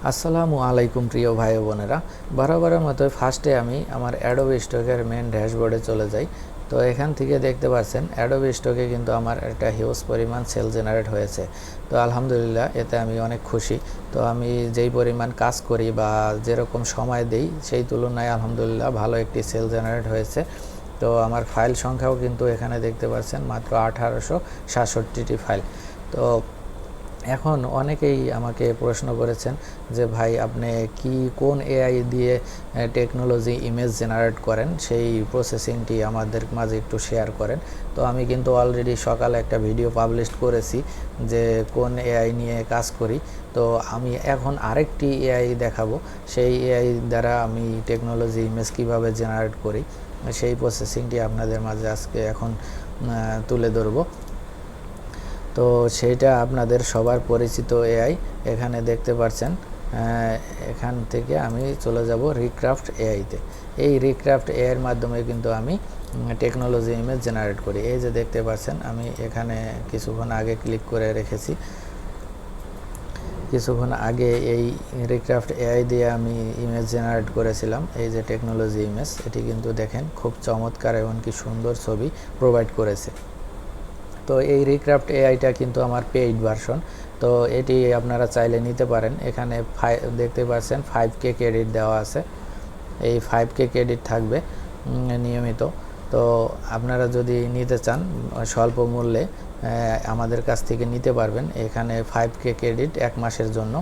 আসসালামু আলাইকুম প্রিয় ভাই বোনেরা, বরাবরের মতো ফার্স্টে আমি আমার অ্যাডোবি স্টকের মেন ড্যাশবোর্ডে চলে যাই। তো এখান থেকে দেখতে পাচ্ছেন অ্যাডোবি স্টকে কিন্তু আমার একটা হিউজ পরিমাণ সেল জেনারেট হয়েছে। তো আলহামদুলিল্লাহ, এতে আমি অনেক খুশি। তো আমি যেই পরিমাণ কাজ করি বা যেরকম সময় দেই সেই তুলনায় আলহামদুলিল্লাহ ভালো একটি সেল জেনারেট হয়েছে। তো আমার ফাইল সংখ্যাও কিন্তু এখানে দেখতে পাচ্ছেন মাত্র 1867টি ফাইল। তো এখন অনেকেই আমাকে প্রশ্ন করেছেন যে ভাই, আপনি কোন এআই দিয়ে টেকনোলজি ইমেজ জেনারেট করেন, সেই প্রসেসিংটি আমাদের মাঝে একটু শেয়ার করেন। তো আমি কিন্তু অলরেডি সকালে একটা ভিডিও পাবলিশ করেছি যে কোন এআই নিয়ে কাজ করি। তো আমি এখন আরেকটি এআই দেখাবো, সেই এআই দ্বারা আমি টেকনোলজি ইমেজ কীভাবে জেনারেট করি সেই প্রসেসিংটি আপনাদের মাঝে আজকে এখন তুলে ধরবো। তো সেইটা আপনাদের সবার পরিচিত এআই, এখানে দেখতে পাচ্ছেন। এখান থেকে আমি চলে যাব রিক্রাফট এআইতে। এই রিক্রাফট এআইয়ের মাধ্যমে কিন্তু আমি টেকনোলজি ইমেজ জেনারেট করি। এই যে দেখতে পাচ্ছেন, আমি এখানে কিছুক্ষণ আগে ক্লিক করে রেখেছি। কিছুক্ষণ আগে এই রিক্রাফট এআই দিয়ে আমি ইমেজ জেনারেট করেছিলাম। এই যে টেকনোলজি ইমেজ, এটি কিন্তু দেখেন খুব চমৎকার এবং কি সুন্দর ছবি প্রোভাইড করেছে। তো এই রিক্রাফট এআইটা কিন্তু আমার পেইড ভার্সন। তো এটি আপনারা চাইলে নিতে পারেন। এখানে দেখতে পাচ্ছেন 5K ক্রেডিট দেওয়া আছে। এই 5K ক্রেডিট থাকবে নিয়মিত। তো আপনারা যদি নিতে চান স্বল্প মূল্যে আমাদের কাছ থেকে নিতে পারবেন। এখানে 5K ক্রেডিট 1 মাসের জন্য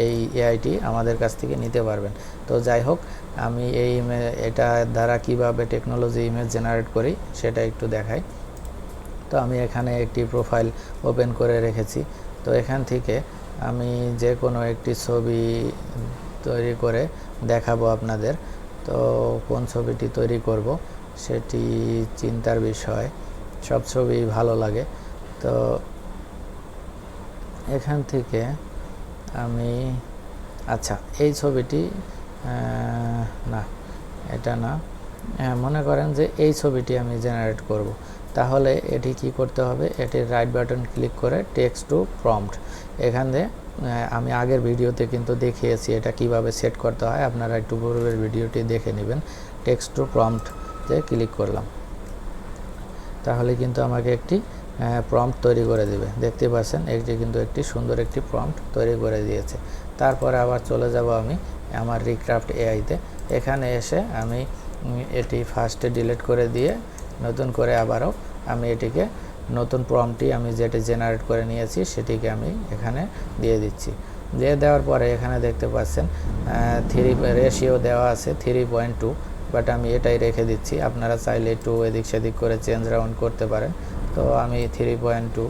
এই এআইটি আমাদের কাছ থেকে নিতে পারবেন। তো যাই হোক, আমি এটা দ্বারা কিভাবে টেকনোলজি ইমেজ জেনারেট করি সেটা একটু দেখাই। তো আমি এখানে একটি প্রোফাইল ওপেন করে রেখেছি। তো এখান থেকে আমি যে কোনো একটি ছবি তৈরি করে দেখাবো আপনাদের। তো কোন ছবিটি তৈরি করব সেটি চিন্তার বিষয়, সব ছবি ভালো লাগে। তো এখান থেকে আমি এই ছবিটি না, এটা না, মনে করেন যে এই ছবিটি আমি জেনারেট করব। তাহলে এটি কি করতে হবে, এটির রাইট বাটন ক্লিক করে টেক্সট টু প্রম্পট, এখানে আমি আগের ভিডিওতে কিন্তু দেখিয়েছি এটা কিভাবে সেট করতে হয়। আপনারা একটু পূর্বের ভিডিওটি দেখে নেবেন। টেক্সট টু প্রম্পটে ক্লিক করলাম, তাহলে কিন্তু আমাকে একটি প্রম্পট তৈরি করে দেবে। দেখতে পাচ্ছেন এটি কিন্তু একটি সুন্দর একটি প্রম্পট তৈরি করে দিয়েছে। তারপরে আবার চলে যাব আমি আমার রিক্রাফট এআইতে। এখানে এসে আমি এটি ফার্স্টে ডিলিট করে দিয়ে নতুন করে আবারও আমি এটিকে নতুন প্রম্পটটি আমি যেটি জেনারেট করে নিয়েছি সেটিকে আমি এখানে দিয়ে দিচ্ছি। দিয়ে দেওয়ার পরে এখানে দেখতে পাচ্ছেন 3 রেশিও দেওয়া আছে 3:2, বাট আমি এটাই রেখে দিচ্ছি। আপনারা চাইলে একটু এদিক সেদিক করে চেঞ্জ রাউন্ড করতে পারেন। তো আমি 3:2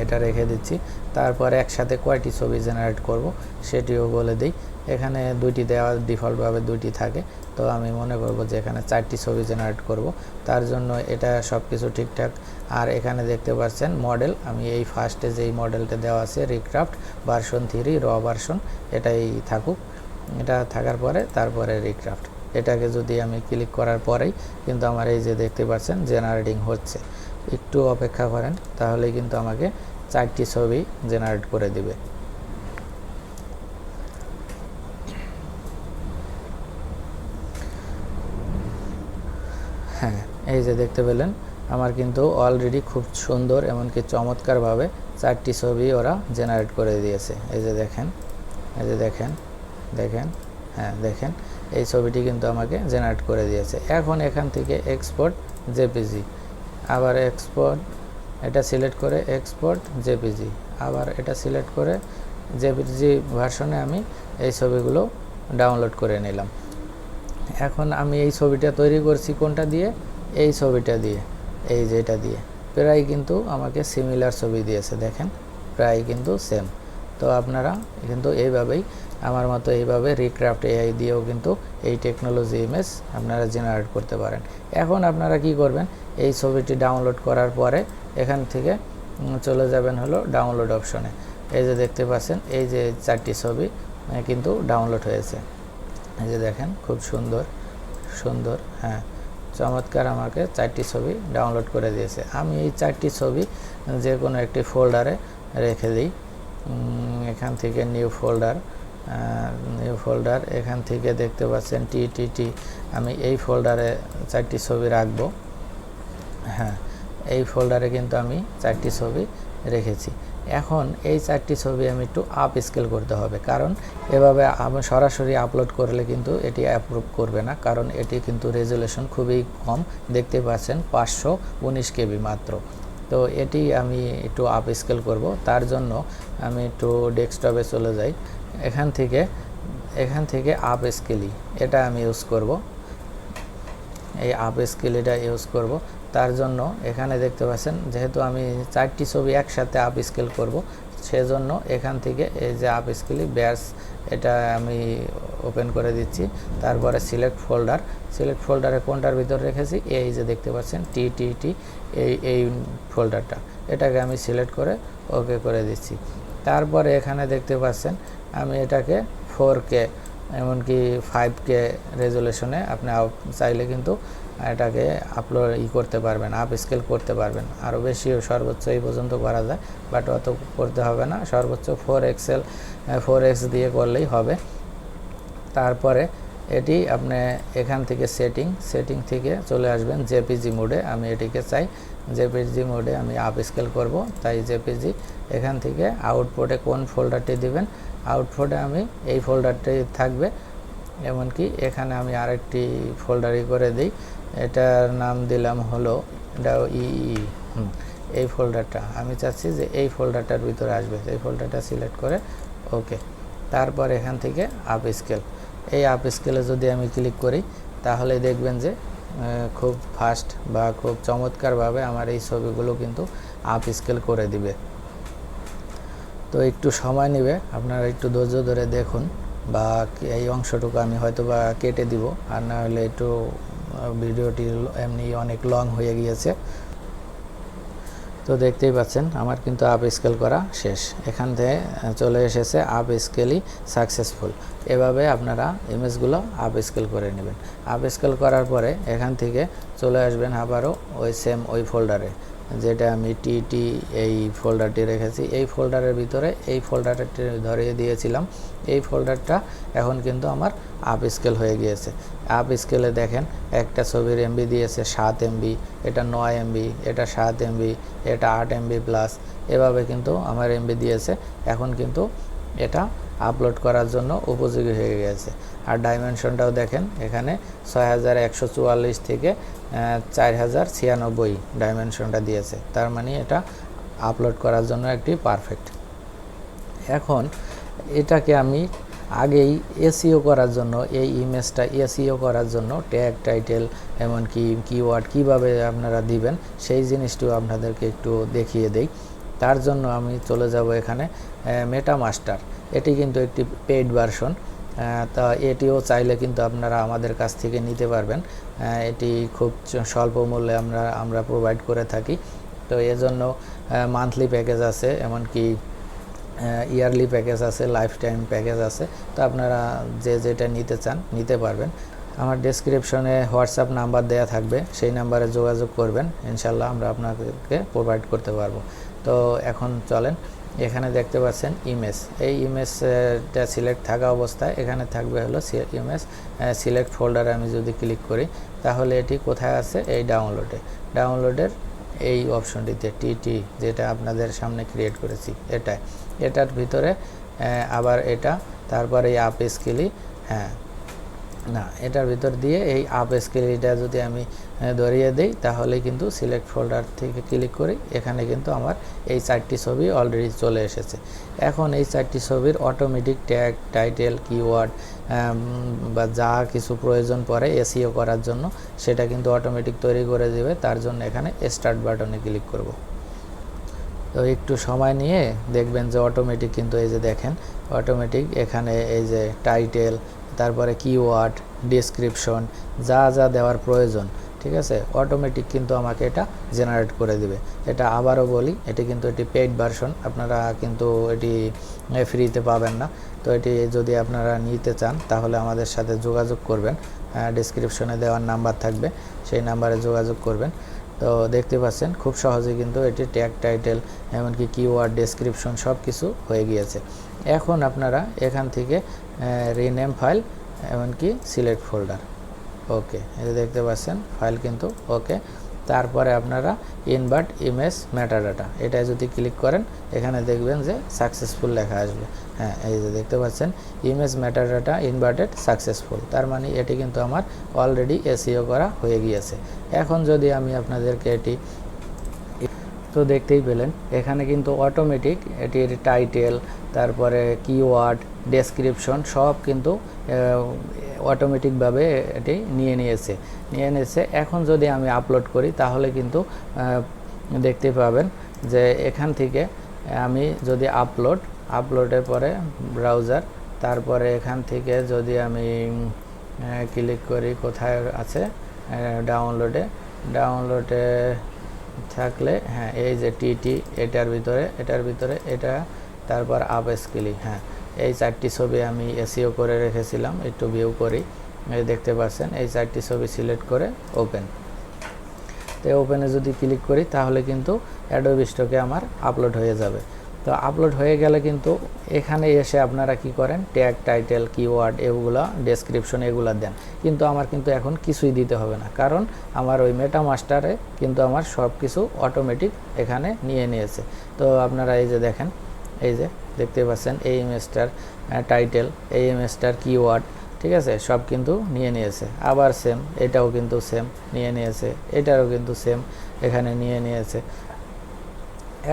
এটা রেখে দিচ্ছি। তারপরে একসাথে কয়টি ছবি জেনারেট করব সেটিও বলে দিই। এখানে দুইটি দেওয়া, ডিফল্টভাবে দুইটি থাকে। তো আমি মনে করব যে এখানে 4টি ছবি জেনারেট করব, তার জন্য এটা সব কিছু ঠিকঠাক। আর এখানে দেখতে পাচ্ছেন মডেল, আমি এই ফার্স্টে যেই মডেলটা দেওয়া আছে রিক্রাফট ভার্সন 3 র ভার্সন, এটাই থাকুক। এটা থাকার পরে তারপরে রিক্রাফট, এটাকে যদি আমি ক্লিক করার পরেই কিন্তু আমার এই যে দেখতে পাচ্ছেন জেনারেটিং হচ্ছে। একটু অপেক্ষা করেন, তাহলে কিন্তু আমাকে 4টি ছবি জেনারেট করে দিবে। হ্যাঁ, এই যে দেখতে পেলেন আমার কিন্তু অলরেডি খুব সুন্দর এমনকি চমৎকারভাবে 4টি ছবি ওরা জেনারেট করে দিয়েছে। এই যে দেখেন, এই যে দেখেন, হ্যাঁ দেখেন, এই ছবিটি কিন্তু আমাকে জেনারেট করে দিয়েছে। এখন এখান থেকে এক্সপোর্ট জেপিজি, আবার এক্সপোর্ট, এটা সিলেক্ট করে এক্সপোর্ট জেপিজি, আবার এটা সিলেক্ট করে জেপিজি ভার্সনে আমি এই ছবিগুলো ডাউনলোড করে নিলাম। এখন আমি এই ছবিটা তৈরি করছি কোনটা দিয়ে, এই ছবিটা দিয়ে, এই যে এটা দিয়ে প্রায় কিন্তু আমাকে সিমিলার ছবি দিয়েছে। দেখেন প্রায় কিন্তু সেম। তো আপনারা কিন্তু এইভাবেই আমার মতো এইভাবে রিক্রাফট এআই দিয়েও কিন্তু এই টেকনোলজি ইমেজ আপনারা জেনারেট করতে পারেন। এখন আপনারা কি করবেন, এই ছবিটি ডাউনলোড করার পরে এখান থেকে চলে যাবেন হলো ডাউনলোড অপশনে। এই যে দেখতে পাচ্ছেন এই যে 4টি ছবি কিন্তু ডাউনলোড হয়েছে। এই যে দেখেন খুব সুন্দর সুন্দর, হ্যাঁ চমৎকার, আমাকে 4টি ছবি ডাউনলোড করে দিয়েছে। আমি এই 4টি ছবি যে কোনো একটি ফোল্ডারে রেখে দিই। এখান থেকে নিউ ফোল্ডার এখান থেকে দেখতে পাচ্ছেন টিটিটি, আমি এই ফোল্ডারে 4টি ছবি রাখবো। হ্যাঁ, এই ফোল্ডারে কিন্তু আমি 4টি ছবি রেখেছি। এখন এই 4টি ছবি আমি একটু আপ স্কেল করতে হবে, কারণ এভাবে আমি সরাসরি আপলোড করলে কিন্তু এটি অ্যাপ্রুভ করবে না, কারণ এটি কিন্তু রেজুলেশন খুবই কম, দেখতে পাচ্ছেন 519 KB মাত্র। তো এটি আমি একটু আপ স্কেল করব। তার জন্য আমি একটু ডেস্কটপে চলে যাই, এখান থেকে আপ স্কেলি এটা আমি ইউজ করব, এই আপ স্কেলিটা ইউজ করব। তার জন্য এখানে দেখতে পাচ্ছেন যেহেতু আমি 4টি ছবি একসাথে আপ স্কেল করব, সেজন্য এখান থেকে এই যে আপ স্কেলি ব্যাস এটা আমি ওপেন করে দিচ্ছি। তারপরে সিলেক্ট ফোল্ডারে কোনটার ভিতর রেখেছি, এই যে দেখতে পাচ্ছেন টিটিটি, এই ফোল্ডারটা, এটাকে আমি সিলেক্ট করে ওকে করে দিচ্ছি। তারপরে এখানে দেখতে পাচ্ছেন আমি এটাকে 4K এমনকি 5K রেজুলেশনে আপনি চাইলে কিন্তু এটাকে আপলোড করতে পারবেন, আপ স্কেল করতে পারবেন। আরও বেশিও সর্বোচ্চ এই পর্যন্ত করা যায়, বাট অত করতে হবে না, সর্বোচ্চ 4x দিয়ে করলেই হবে। তারপরে এটি আপনি এখান থেকে সেটিং থেকে চলে আসবেন জেপিজি মোডে, আমি এটিকে চাই জেপিজি মোডে আমি আপ স্কেল করব, তাই জেপিজি। এখান থেকে আউটপুটে কোন ফোল্ডারটি দিবেন, আউটপুটে আমি এই ফোল্ডারটি থাকবে, এমনকি এখানে আমি আরেকটি ফোল্ডারই করে দিই, এটার নাম দিলাম হলো এই ফোল্ডারটা আমি চাচ্ছি যে এই ফোল্ডারটার ভিতরে আসবে, এই ফোল্ডারটা সিলেক্ট করে ওকে। তারপর এখান থেকে আপ স্কেল, এই আপ স্কেলে যদি আমি ক্লিক করি তাহলে দেখবেন যে খুব ফাস্ট বা খুব চমৎকারভাবে আমার এই ছবিগুলো কিন্তু আপ স্কেল করে দিবে। তো একটু সময় নেবে, আপনারা একটু ধৈর্য ধরে দেখুন, বা এই অংশটুকু আমি হয়তো বা কেটে দিব, আর না হলে একটু ভিডিওটি এমনি অনেক লং হয়ে গিয়েছে। তো দেখতেই পাচ্ছেন আমার কিন্তু আপ স্কেল করা শেষ, এখান থেকে চলে এসেছে আপ স্কেলই সাকসেসফুল। এভাবে আপনারা ইমেজগুলো আপ স্কেল করে নেবেন। আপ স্কেল করার পরে এখান থেকে চলে আসবেন আবারও ওই ফোল্ডারে, যেটা আমি টিটি এই ফোল্ডারটি রেখেছি। এই ফোল্ডারের ভিতরে এই ফোল্ডারটি ধরিয়ে দিয়েছিলাম, এই ফোল্ডারটা এখন কিন্তু আমার আপ স্কেল হয়ে গিয়েছে। আপ স্কেলে দেখেন একটা ছবির MB দিয়েছে 7 MB, এটা 9 MB, এটা 7 MB, এটা 8 MB প্লাস, এভাবে কিন্তু আমার MB দিয়েছে। এখন কিন্তু এটা আপলোড করার জন্য উপযোগী হয়ে গেছে। আর ডাইমেনশনটাও দেখেন এখানে 6144 থেকে 4096 ডাইমেনশনটা দিয়েছে, তার মানে এটা আপলোড করার জন্য একটি পারফেক্ট। এখন এটাকে আমি আগেই এসইও করার জন্য, এই ইমেজটা এসইও করার জন্য ট্যাগ, টাইটেল, এমনকি কিওয়ার্ড কীভাবে আপনারা দিবেন সেই জিনিসটিও আপনাদেরকে একটু দেখিয়ে দেই। তার জন্য আমি চলে যাব এখানে মেটামাস্টার, এটি কিন্তু একটি পেইড ভার্সন, তা এটিও চাইলে কিন্তু আপনারা আমাদের কাছ থেকে নিতে পারবেন। এটি খুব স্বল্প মূল্যে আমরা প্রোভাইড করে থাকি। তো এজন্য মান্থলি প্যাকেজ আছে, এমনকি ইয়ারলি প্যাকেজ আছে, লাইফ টাইম প্যাকেজ আছে। তো আপনারা যেটা নিতে চান নিতে পারবেন। আমার ডেসক্রিপশনে হোয়াটসঅ্যাপ নাম্বার দেওয়া থাকবে, সেই নাম্বারে যোগাযোগ করবেন, ইনশাল্লাহ আমরা আপনাদেরকে প্রোভাইড করতে পারবো। তো এখন চলেন, এখানে দেখতে পাচ্ছেন ইমেজ, এই ইমেজটা সিলেক্ট থাকা অবস্থায় এখানে থাকবে হলো ইমেজ সিলেক্ট ফোল্ডারে আমি যদি ক্লিক করি তাহলে এটি কোথায় আছে, এই ডাউনলোডের এই অপশনটিতে টিটি, যেটা আপনাদের সামনে ক্রিয়েট করেছি এটার ভিতরে আবার এটা, তারপরে এই আপ স্কেলি, এটার ভিতর দিয়ে এই আপ স্কেলিটা যদি আমি ধরিয়ে দেই তাহলে কিন্তু সিলেক্ট ফোল্ডার থেকে ক্লিক করি, এখানে কিন্তু আমার এই 4টি ছবি অলরেডি চলে এসেছে। এখন এই 4টি ছবির অটোমেটিক ট্যাগ, টাইটেল, কিওয়ার্ড বা যা কিছু প্রয়োজন পড়ে এসইও করার জন্য সেটা কিন্তু অটোমেটিক তৈরি করে দেবে। তার জন্য এখানে স্টার্ট বাটনে ক্লিক করব। তো একটু সময় নিয়ে দেখবেন যে অটোমেটিক কিন্তু এই যে দেখেন অটোমেটিক এখানে এই যে টাইটেল, তারপরে কিওয়ার্ড, ডেসক্রিপশন যা যা দেওয়ার প্রয়োজন, ঠিক আছে, অটোমেটিক কিন্তু আমাকে এটা জেনারেট করে দিবে। এটা আবারও বলি, এটি কিন্তু এটি পেইড ভার্সন, আপনারা কিন্তু এটি ফ্রিতে পাবেন না। তো এটি যদি আপনারা নিতে চান তাহলে আমাদের সাথে যোগাযোগ করবেন, ডেসক্রিপশনে দেওয়ার নাম্বার থাকবে, সেই নাম্বারে যোগাযোগ করবেন। তো দেখতে পাচ্ছেন খুব সহজে কিন্তু এটি ট্যাগ, টাইটেল, এমনকি কিওয়ার্ড, ডেসক্রিপশন সব কিছু হয়ে গিয়েছে। এখন আপনারা এখান থেকে রিনেম ফাইল, এমনকি সিলেক্ট ফোল্ডার, ওকে, এই দেখতে পাচ্ছেন ফাইল কিন্তু ওকে। তারপরে আপনারা ইনভার্ট ইমেজ মেটাডাটা, এটা যদি ক্লিক করেন এখানে দেখবেন যে সাকসেসফুল লেখা আসবে। হ্যাঁ, এই যে দেখতে পাচ্ছেন ইমেজ মেটাডাটা ইনভার্টেড সাকসেসফুল, তার মানে এটি কিন্তু আমার অলরেডি এসইও করা হয়ে গিয়েছে। এখন যদি আমি আপনাদেরকে এটি, তো দেখতেই পেলেন এখানে কিন্তু অটোমেটিক এটির টাইটেল, তারপরে কিওয়ার্ড, ডেসক্রিপশন সব কিন্তু অটোমেটিকভাবে এটি নিয়ে নিয়েছে। এখন যদি আমি আপলোড করি তাহলে কিন্তু দেখতে পাবেন যে এখান থেকে আমি যদি আপলোডের পরে ব্রাউজার, তারপরে এখান থেকে যদি আমি ক্লিক করি, কোথায় আছে ডাউনলোডে থাকলে, হ্যাঁ এই যে টিটি, এটার ভিতরে এটা, তারপর আপ স্কেলিং, হ্যাঁ এই 4টি ছবি আমি এসইও করে রেখেছিলাম, একটু ভিউ করি, এই দেখতে পাচ্ছেন এই 4টি ছবি সিলেক্ট করে ওপেন। তো ওপেনে যদি ক্লিক করি তাহলে কিন্তু অ্যাডোবি স্টকে আমার আপলোড হয়ে যাবে। তো আপলোড হয়ে গেলে কিন্তু এখানে এসে আপনারা কি করেন, ট্যাগ, টাইটেল, কিওয়ার্ড, এগুলা ডেসক্রিপশন এগুলা দেন, কিন্তু আমার কিন্তু এখন কিছুই দিতে হবে না, কারণ আমার ওই মেটামাস্টারে কিন্তু আমার সব কিছু অটোমেটিক এখানে নিয়েছে। তো আপনারা এই যে দেখেন, এই যে দেখতে পাচ্ছেন এই ইমেজটার টাইটেল, এই ইমেজটার কিওয়ার্ড, ঠিক আছে, সব কিন্তু নিয়েছে। আবার সেম, এটাও কিন্তু সেম নিয়েছে, এটারও কিন্তু সেম এখানে নিয়েছে।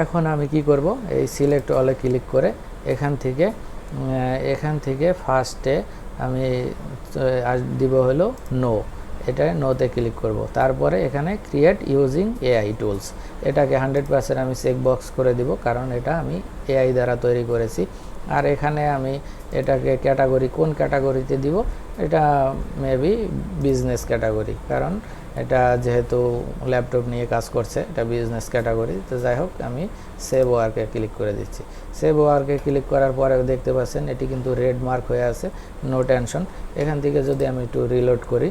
এখন আমি কি করব, এই সিলেক্ট অলে ক্লিক করে এখান থেকে ফার্স্টে আমি দিব হলো নো, এটা নোতে ক্লিক করব। তারপরে এখানে ক্রিয়েট ইউজিং এআই টুলস, এটাকে 100% আমি চেক বক্স করে দিব, কারণ এটা আমি এআই দ্বারা তৈরি করেছি। আর এখানে আমি এটাকে ক্যাটাগরি, কোন ক্যাটাগরিতে দিব, এটা মেবি বিজনেস ক্যাটাগরি, কারণ এটা যেহেতু ল্যাপটপ নিয়ে কাজ করছে, এটা বিজনেস ক্যাটাগরি। তো যাই হোক, আমি সেভ ওয়ার্কে ক্লিক করে দিচ্ছি। সেভ ওয়ার্কে ক্লিক করার পরে দেখতে পাচ্ছেন এটি কিন্তু রেড মার্ক হয়ে আছে, নো টেনশন। এখান থেকে যদি আমি একটু রিলোড করি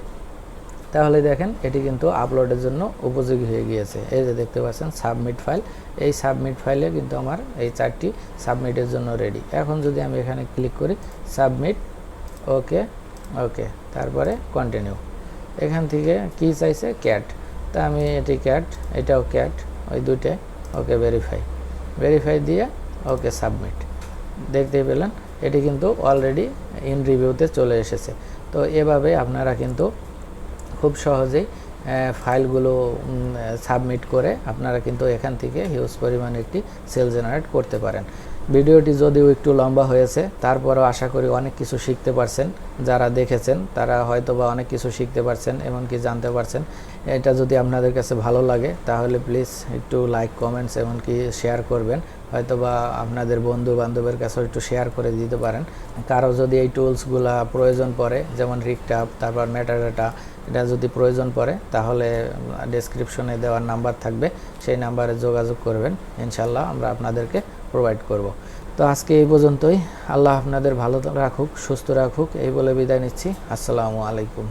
তাহলে দেখেন এটি কিন্তু আপলোডের জন্য উপযোগী হয়ে গিয়েছে। এই যে দেখতে পাচ্ছেন সাবমিট ফাইল, এই সাবমিট ফাইলে কিন্তু আমার এই 4টি সাবমিটের জন্য রেডি। এখন যদি আমি এখানে ক্লিক করি সাবমিট, ওকে, তারপরে কন্টিনিউ। এখান থেকে কি চাইছে, ক্যাট, তা আমি এটি ক্যাট, এটাও ক্যাট, ওই দুইটাই ওকে, ভেরিফাই দিয়ে ওকে সাবমিট। দেখতেই পেলেন এটি কিন্তু অলরেডি ইন রিভিউতে চলে এসেছে। তো এভাবে আপনারা কিন্তু খুব সহজেই ফাইলগুলো সাবমিট করে আপনারা কিন্তু এখান থেকে হিউজ পরিমাণে একটি সেল জেনারেট করতে পারেন। ভিডিওটি যদিও একটু লম্বা হয়েছে, তারপরেও আশা করি অনেক কিছু শিখতে পারছেন। যারা দেখেছেন তারা হয়তোবা অনেক কিছু শিখতে পারছেন, এমনকি জানতে পারছেন। এটা যদি আপনাদের কাছে ভালো লাগে তাহলে প্লিজ একটু লাইক, কমেন্টস, এমনকি শেয়ার করবেন। হয়তোবা আপনাদের বন্ধু বান্ধবের কাছেও একটু শেয়ার করে দিতে পারেন। কারো যদি এই টুলসগুলা প্রয়োজন পড়ে, যেমন রিকটাপ, তারপর মেটাডাটা, এটা যদি প্রয়োজন পড়ে তাহলে ডেসক্রিপশনে দেওয়ার নাম্বার থাকবে, সেই নাম্বারে যোগাযোগ করবেন, ইনশাল্লাহ আমরা আপনাদেরকে প্রোভাইড করব। তো আজকে এই পর্যন্তই। আল্লাহ আপনাদের ভালো রাখুক, সুস্থ রাখুক, এই বলে বিদায় নিচ্ছি। আসসালামু আলাইকুম।